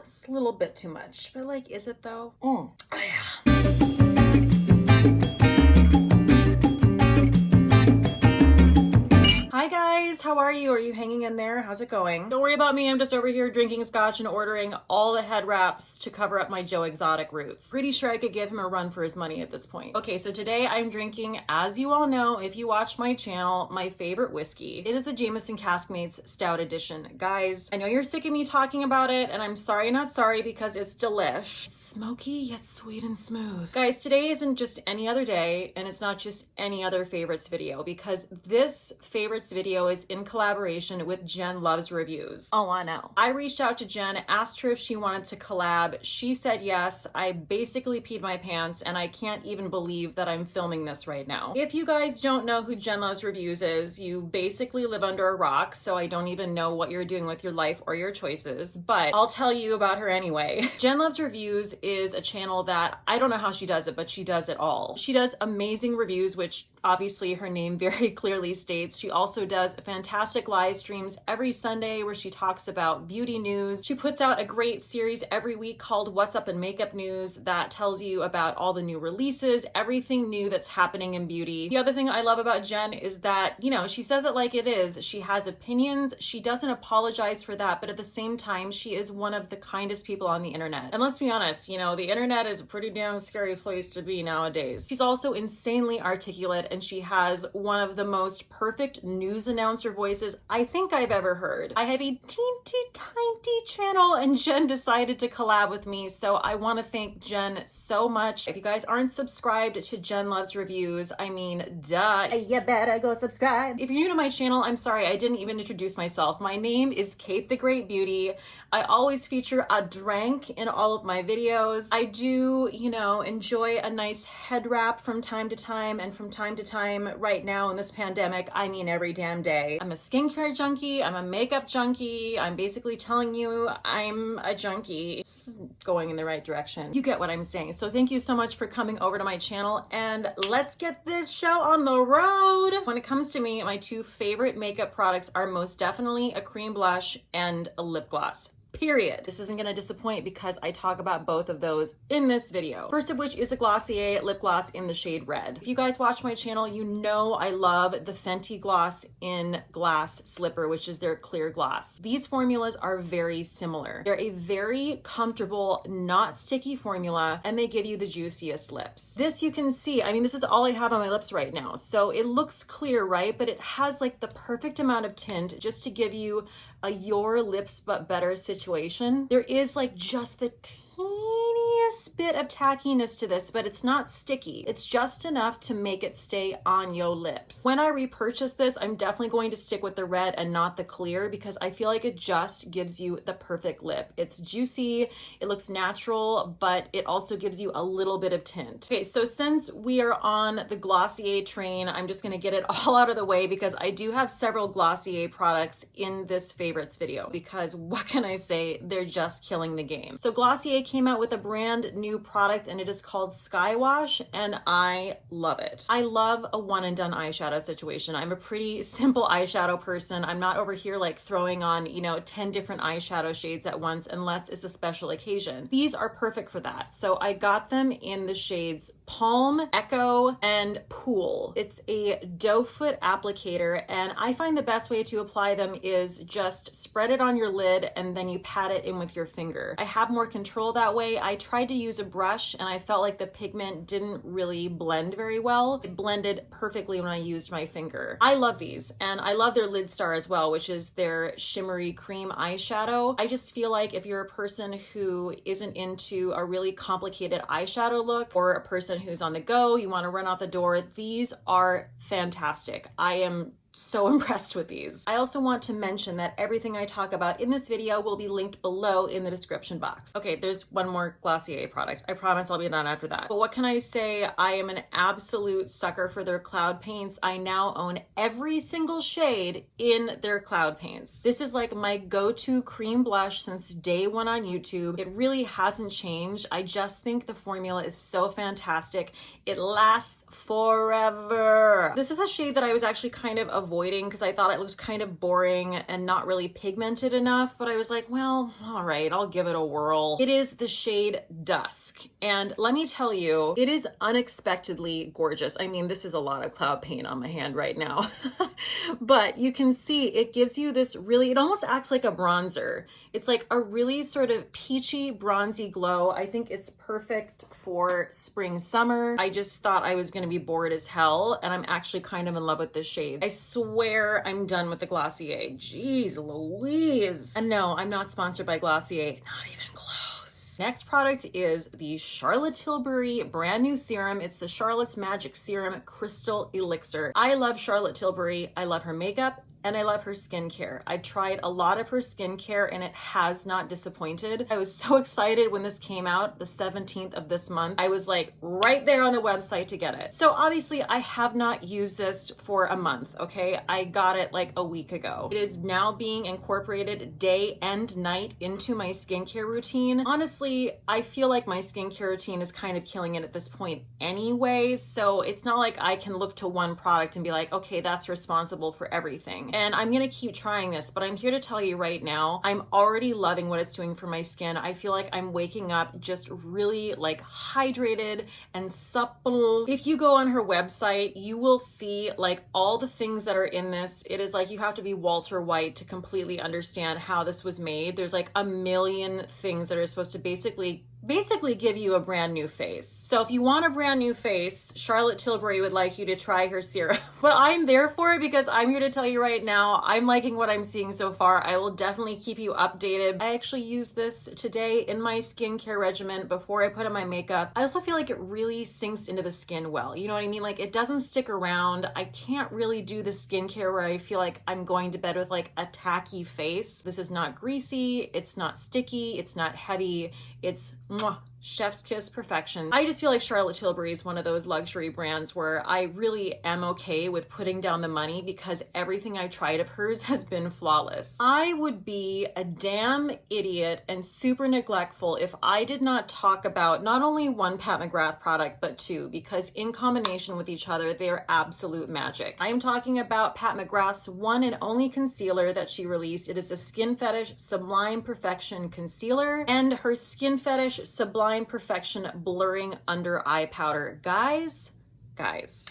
It's a little bit too much, but like, is it though? Oh yeah. Hi guys, how are you? Are you hanging in there? How's it going? Don't worry about me, I'm just over here drinking scotch and ordering all the head wraps to cover up my Joe Exotic roots. Pretty sure I could give him a run for his money at this point. Okay, so today I'm drinking, as you all know, if you watch my channel, my favorite whiskey. It is the Jameson Caskmates Stout Edition. Guys, I know you're sick of me talking about it, and I'm sorry not sorry because it's delish. It's smoky yet sweet and smooth. Guys, today isn't just any other day, and it's not just any other favorites video, because this favorites video is in collaboration with Jen Loves Reviews. Oh, I know. I reached out to Jen, asked her if she wanted to collab. She said yes. I basically peed my pants, and I can't even believe that I'm filming this right now. If you guys don't know who Jen Loves Reviews is, you basically live under a rock, so I don't even know what you're doing with your life or your choices, but I'll tell you about her anyway. Jen Loves Reviews is a channel that I don't know how she does it, but she does it all. She does amazing reviews, which obviously her name very clearly states. She also does fantastic live streams every Sunday where she talks about beauty news. She puts out a great series every week called What's Up in Makeup News that tells you about all the new releases, everything new that's happening in beauty. The other thing I love about Jen is that, you know, she says it like it is. She has opinions. She doesn't apologize for that, but at the same time, she is one of the kindest people on the internet. And let's be honest, you know, the internet is a pretty damn scary place to be nowadays. She's also insanely articulate, and she has one of the most perfect news announcer voices I think I've ever heard. I have a teeny tiny channel, and Jen decided to collab with me, so I want to thank Jen so much. If you guys aren't subscribed to Jen Loves Reviews, I mean, duh, you better go subscribe. If you're new to my channel, I'm sorry, I didn't even introduce myself. My name is Cate the Great Beauty. I always feature a drink in all of my videos. I do, you know, enjoy a nice head wrap from time to time, and from time to time right now in this pandemic, I mean every damn day. I'm a skincare junkie, I'm a makeup junkie, I'm basically telling you I'm a junkie. It's going in the right direction. You get what I'm saying. So thank you so much for coming over to my channel, and let's get this show on the road. When it comes to me, my two favorite makeup products are most definitely a cream blush and a lip gloss. Period. This isn't gonna disappoint because I talk about both of those in this video. First of which is a Glossier lip gloss in the shade Red. If you guys watch my channel, you know I love the Fenty Gloss in Glass Slipper, which is their clear gloss. These formulas are very similar. They're a very comfortable, not sticky formula, and they give you the juiciest lips. This you can see, I mean, this is all I have on my lips right now, so it looks clear, right? But it has like the perfect amount of tint just to give you a your lips but better situation. There is like just the teeniest bit of tackiness to this, but it's not sticky. It's just enough to make it stay on your lips. When I repurchase this, I'm definitely going to stick with the red and not the clear because I feel like it just gives you the perfect lip. It's juicy, it looks natural, but it also gives you a little bit of tint. Okay, so since we are on the Glossier train, I'm just gonna get it all out of the way because I do have several Glossier products in this favorites video because what can I say? They're just killing the game. So Glossier came out with a brand new product, and it is called Sky Wash, and I love it. I love a one and done eyeshadow situation. I'm a pretty simple eyeshadow person. I'm not over here like throwing on, you know, 10 different eyeshadow shades at once unless it's a special occasion. These are perfect for that. So I got them in the shades Palm, Echo, and Pool. It's a doe foot applicator, and I find the best way to apply them is just spread it on your lid and then you pat it in with your finger. I have more control that way. I tried to use a brush and I felt like the pigment didn't really blend very well. It blended perfectly when I used my finger. I love these, and I love their Lid Star as well, which is their shimmery cream eyeshadow. I just feel like if you're a person who isn't into a really complicated eyeshadow look, or a person who's on the go, you want to run out the door, these are fantastic. I am so impressed with these. I also want to mention that everything I talk about in this video will be linked below in the description box. Okay, there's one more Glossier product. I promise I'll be done after that. But what can I say? I am an absolute sucker for their cloud paints. I now own every single shade in their cloud paints. This is like my go-to cream blush since day one on YouTube. It really hasn't changed. I just think the formula is so fantastic. It lasts forever. This is a shade that I was actually kind of avoiding because I thought it looked kind of boring and not really pigmented enough, but I was like, well, all right, I'll give it a whirl. It is the shade Dusk, and let me tell you, it is unexpectedly gorgeous. I mean, this is a lot of cloud paint on my hand right now, but you can see it gives you this really, it almost acts like a bronzer. It's like a really sort of peachy, bronzy glow. I think it's perfect for spring, summer. I just thought I was gonna be bored as hell, and I'm actually kind of in love with this shade. I swear I'm done with the Glossier. Jeez Louise. And no, I'm not sponsored by Glossier, not even close. Next product is the Charlotte Tilbury brand new serum. It's the Charlotte's Magic Serum Crystal Elixir. I love Charlotte Tilbury. I love her makeup and I love her skincare. I tried a lot of her skincare and it has not disappointed. I was so excited when this came out, the 17th of this month. I was like right there on the website to get it. So obviously I have not used this for a month, okay? I got it like a week ago. It is now being incorporated day and night into my skincare routine. Honestly, I feel like my skincare routine is kind of killing it at this point anyway, so it's not like I can look to one product and be like, okay, that's responsible for everything. And I'm gonna keep trying this, but I'm here to tell you right now, I'm already loving what it's doing for my skin. I feel like I'm waking up just really like hydrated and supple. If you go on her website, you will see like all the things that are in this. It is like you have to be Walter White to completely understand how this was made. There's like a million things that are supposed to basically give you a brand new face. So if you want a brand new face, Charlotte Tilbury would like you to try her serum. But I'm there for it because I'm here to tell you right now, I'm liking what I'm seeing so far. I will definitely keep you updated. I actually used this today in my skincare regimen before I put on my makeup. I also feel like it really sinks into the skin well. You know what I mean? Like it doesn't stick around. I can't really do the skincare where I feel like I'm going to bed with like a tacky face. This is not greasy. It's not sticky. It's not heavy. It's mwah, chef's kiss perfection. I just feel like Charlotte Tilbury is one of those luxury brands where I really am okay with putting down the money because everything I tried of hers has been flawless. I would be a damn idiot and super neglectful if I did not talk about not only one Pat McGrath product, but two, because in combination with each other, they are absolute magic. I am talking about Pat McGrath's one and only concealer that she released. It is the Skin Fetish Sublime Perfection Concealer and her Skin Fetish Sublime Perfection Blurring Under Eye Powder. Guys,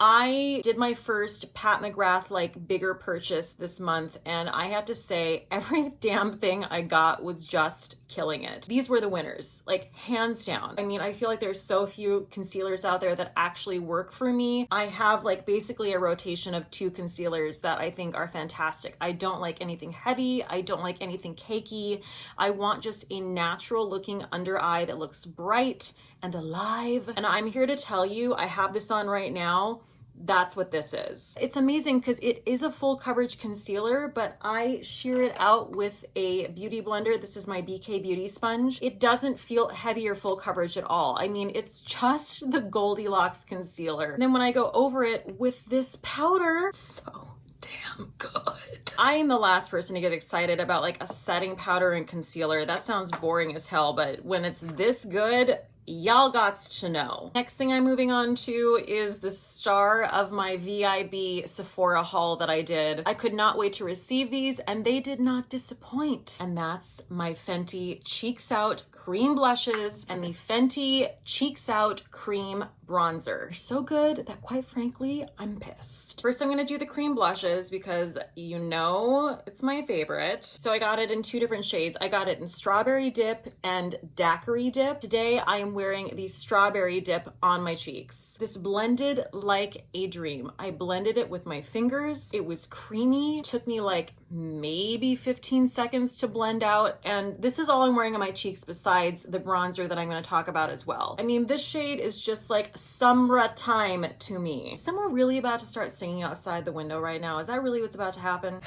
I did my first Pat McGrath like bigger purchase this month, and I have to say every damn thing I got was just killing it. These were the winners, like hands down. I mean, I feel like there's so few concealers out there that actually work for me. I have like basically a rotation of two concealers that I think are fantastic. I don't like anything heavy. I don't like anything cakey. I want just a natural looking under eye that looks bright and alive. And I'm here to tell you, I have this on right now. That's what this is. It's amazing because it is a full coverage concealer, but I sheer it out with a beauty blender. This is my BK Beauty sponge. It doesn't feel heavy or full coverage at all. I mean, it's just the Goldilocks concealer. And then when I go over it with this powder, it's so damn good. I am the last person to get excited about like a setting powder and concealer. That sounds boring as hell, but when it's this good, y'all gots to know. Next thing I'm moving on to is the star of my VIB Sephora haul that I did. I could not wait to receive these and they did not disappoint. And that's my Fenty Cheeks Out Cream Blushes and the Fenty Cheeks Out Cream Bronzer. They're so good that quite frankly, I'm pissed. First, I'm gonna do the cream blushes because you know it's my favorite. So I got it in two different shades. I got it in Strawberry Dip and Daiquiri Dip. Today, I am wearing the Strawberry Dip on my cheeks. This blended like a dream. I blended it with my fingers. It was creamy. It took me like maybe 15 seconds to blend out. And this is all I'm wearing on my cheeks besides the bronzer that I'm gonna talk about as well. I mean, this shade is just like summertime to me. Is someone really about to start singing outside the window right now? Is that really what's about to happen?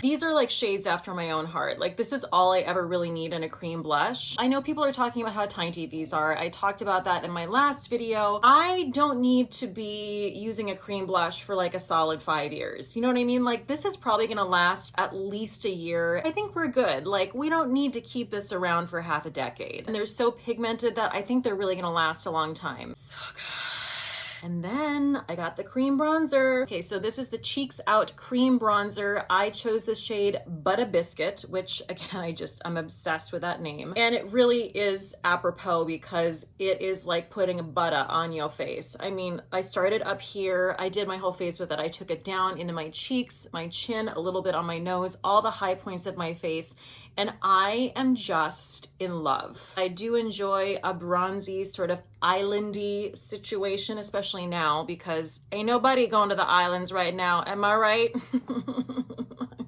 These are like shades after my own heart. Like this is all I ever really need in a cream blush. I know people are talking about how tiny these are. I talked about that in my last video. I don't need to be using a cream blush for like a solid 5 years. You know what I mean? Like this is probably gonna last at least a year. I think we're good. Like we don't need to keep this around for half a decade. And they're so pigmented that I think they're really gonna last a long time. So good. And then I got the cream bronzer. Okay, so this is the Cheeks Out cream bronzer. I chose the shade Butter Biscuit, which again, I'm obsessed with that name. And it really is apropos because it is like putting a butter on your face. I mean, I started up here, I did my whole face with it. I took it down into my cheeks, my chin, a little bit on my nose, all the high points of my face. And I am just in love. I do enjoy a bronzy sort of islandy situation, especially now because ain't nobody going to the islands right now. Am I right?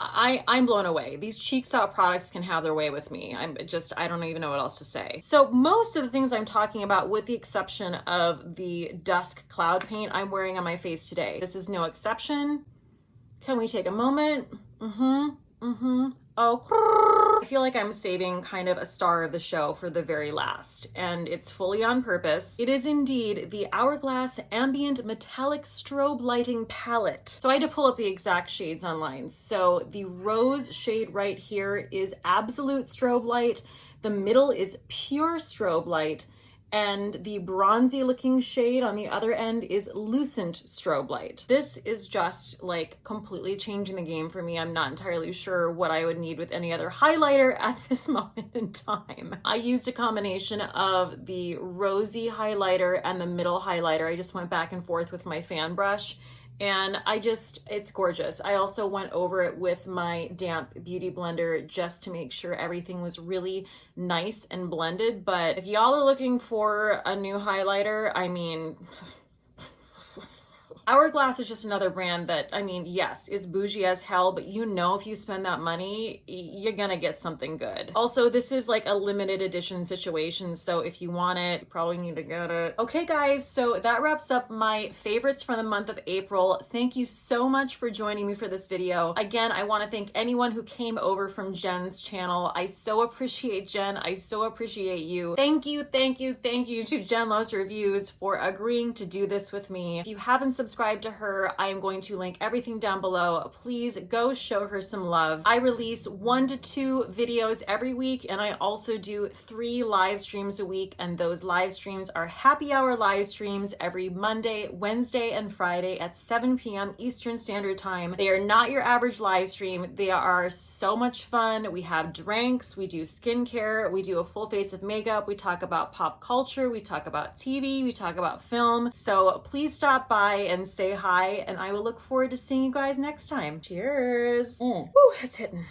I'm blown away. These Cheeks Out products can have their way with me. I don't even know what else to say. So most of the things I'm talking about, with the exception of the Dusk Cloud Paint I'm wearing on my face today. This is no exception. Can we take a moment? Oh, I feel like I'm saving kind of a star of the show for the very last, and it's fully on purpose. It is indeed the Hourglass Ambient Metallic Strobe Lighting Palette. So I had to pull up the exact shades online. So the rose shade right here is Absolute Strobe Light. The middle is Pure Strobe Light. And the bronzy looking shade on the other end is Lucent Strobe Light. This is just like completely changing the game for me. I'm not entirely sure what I would need with any other highlighter at this moment in time. I used a combination of the rosy highlighter and the middle highlighter. I just went back and forth with my fan brush. And it's gorgeous. I also went over it with my damp beauty blender just to make sure everything was really nice and blended. But if y'all are looking for a new highlighter, I mean, Hourglass is just another brand that, I mean, yes, is bougie as hell, but you know if you spend that money, you're gonna get something good. Also, this is like a limited edition situation, so if you want it, you probably need to get it. Okay, guys, so that wraps up my favorites for the month of April. Thank you so much for joining me for this video. Again, I want to thank anyone who came over from Jen's channel. I so appreciate Jen. I so appreciate you. Thank you to Jen Loves Reviews for agreeing to do this with me. If you haven't subscribed to her, I am going to link everything down below. Please go show her some love. I release 1 to 2 videos every week, and I also do 3 live streams a week, and those live streams are happy hour live streams every Monday, Wednesday, and Friday at 7 p.m. Eastern Standard Time. They are not your average live stream. They are so much fun. We have drinks, we do skincare, we do a full face of makeup, we talk about pop culture, we talk about TV, we talk about film. So please stop by and say hi, and I will look forward to seeing you guys next time. Cheers. Woo, it's hitting.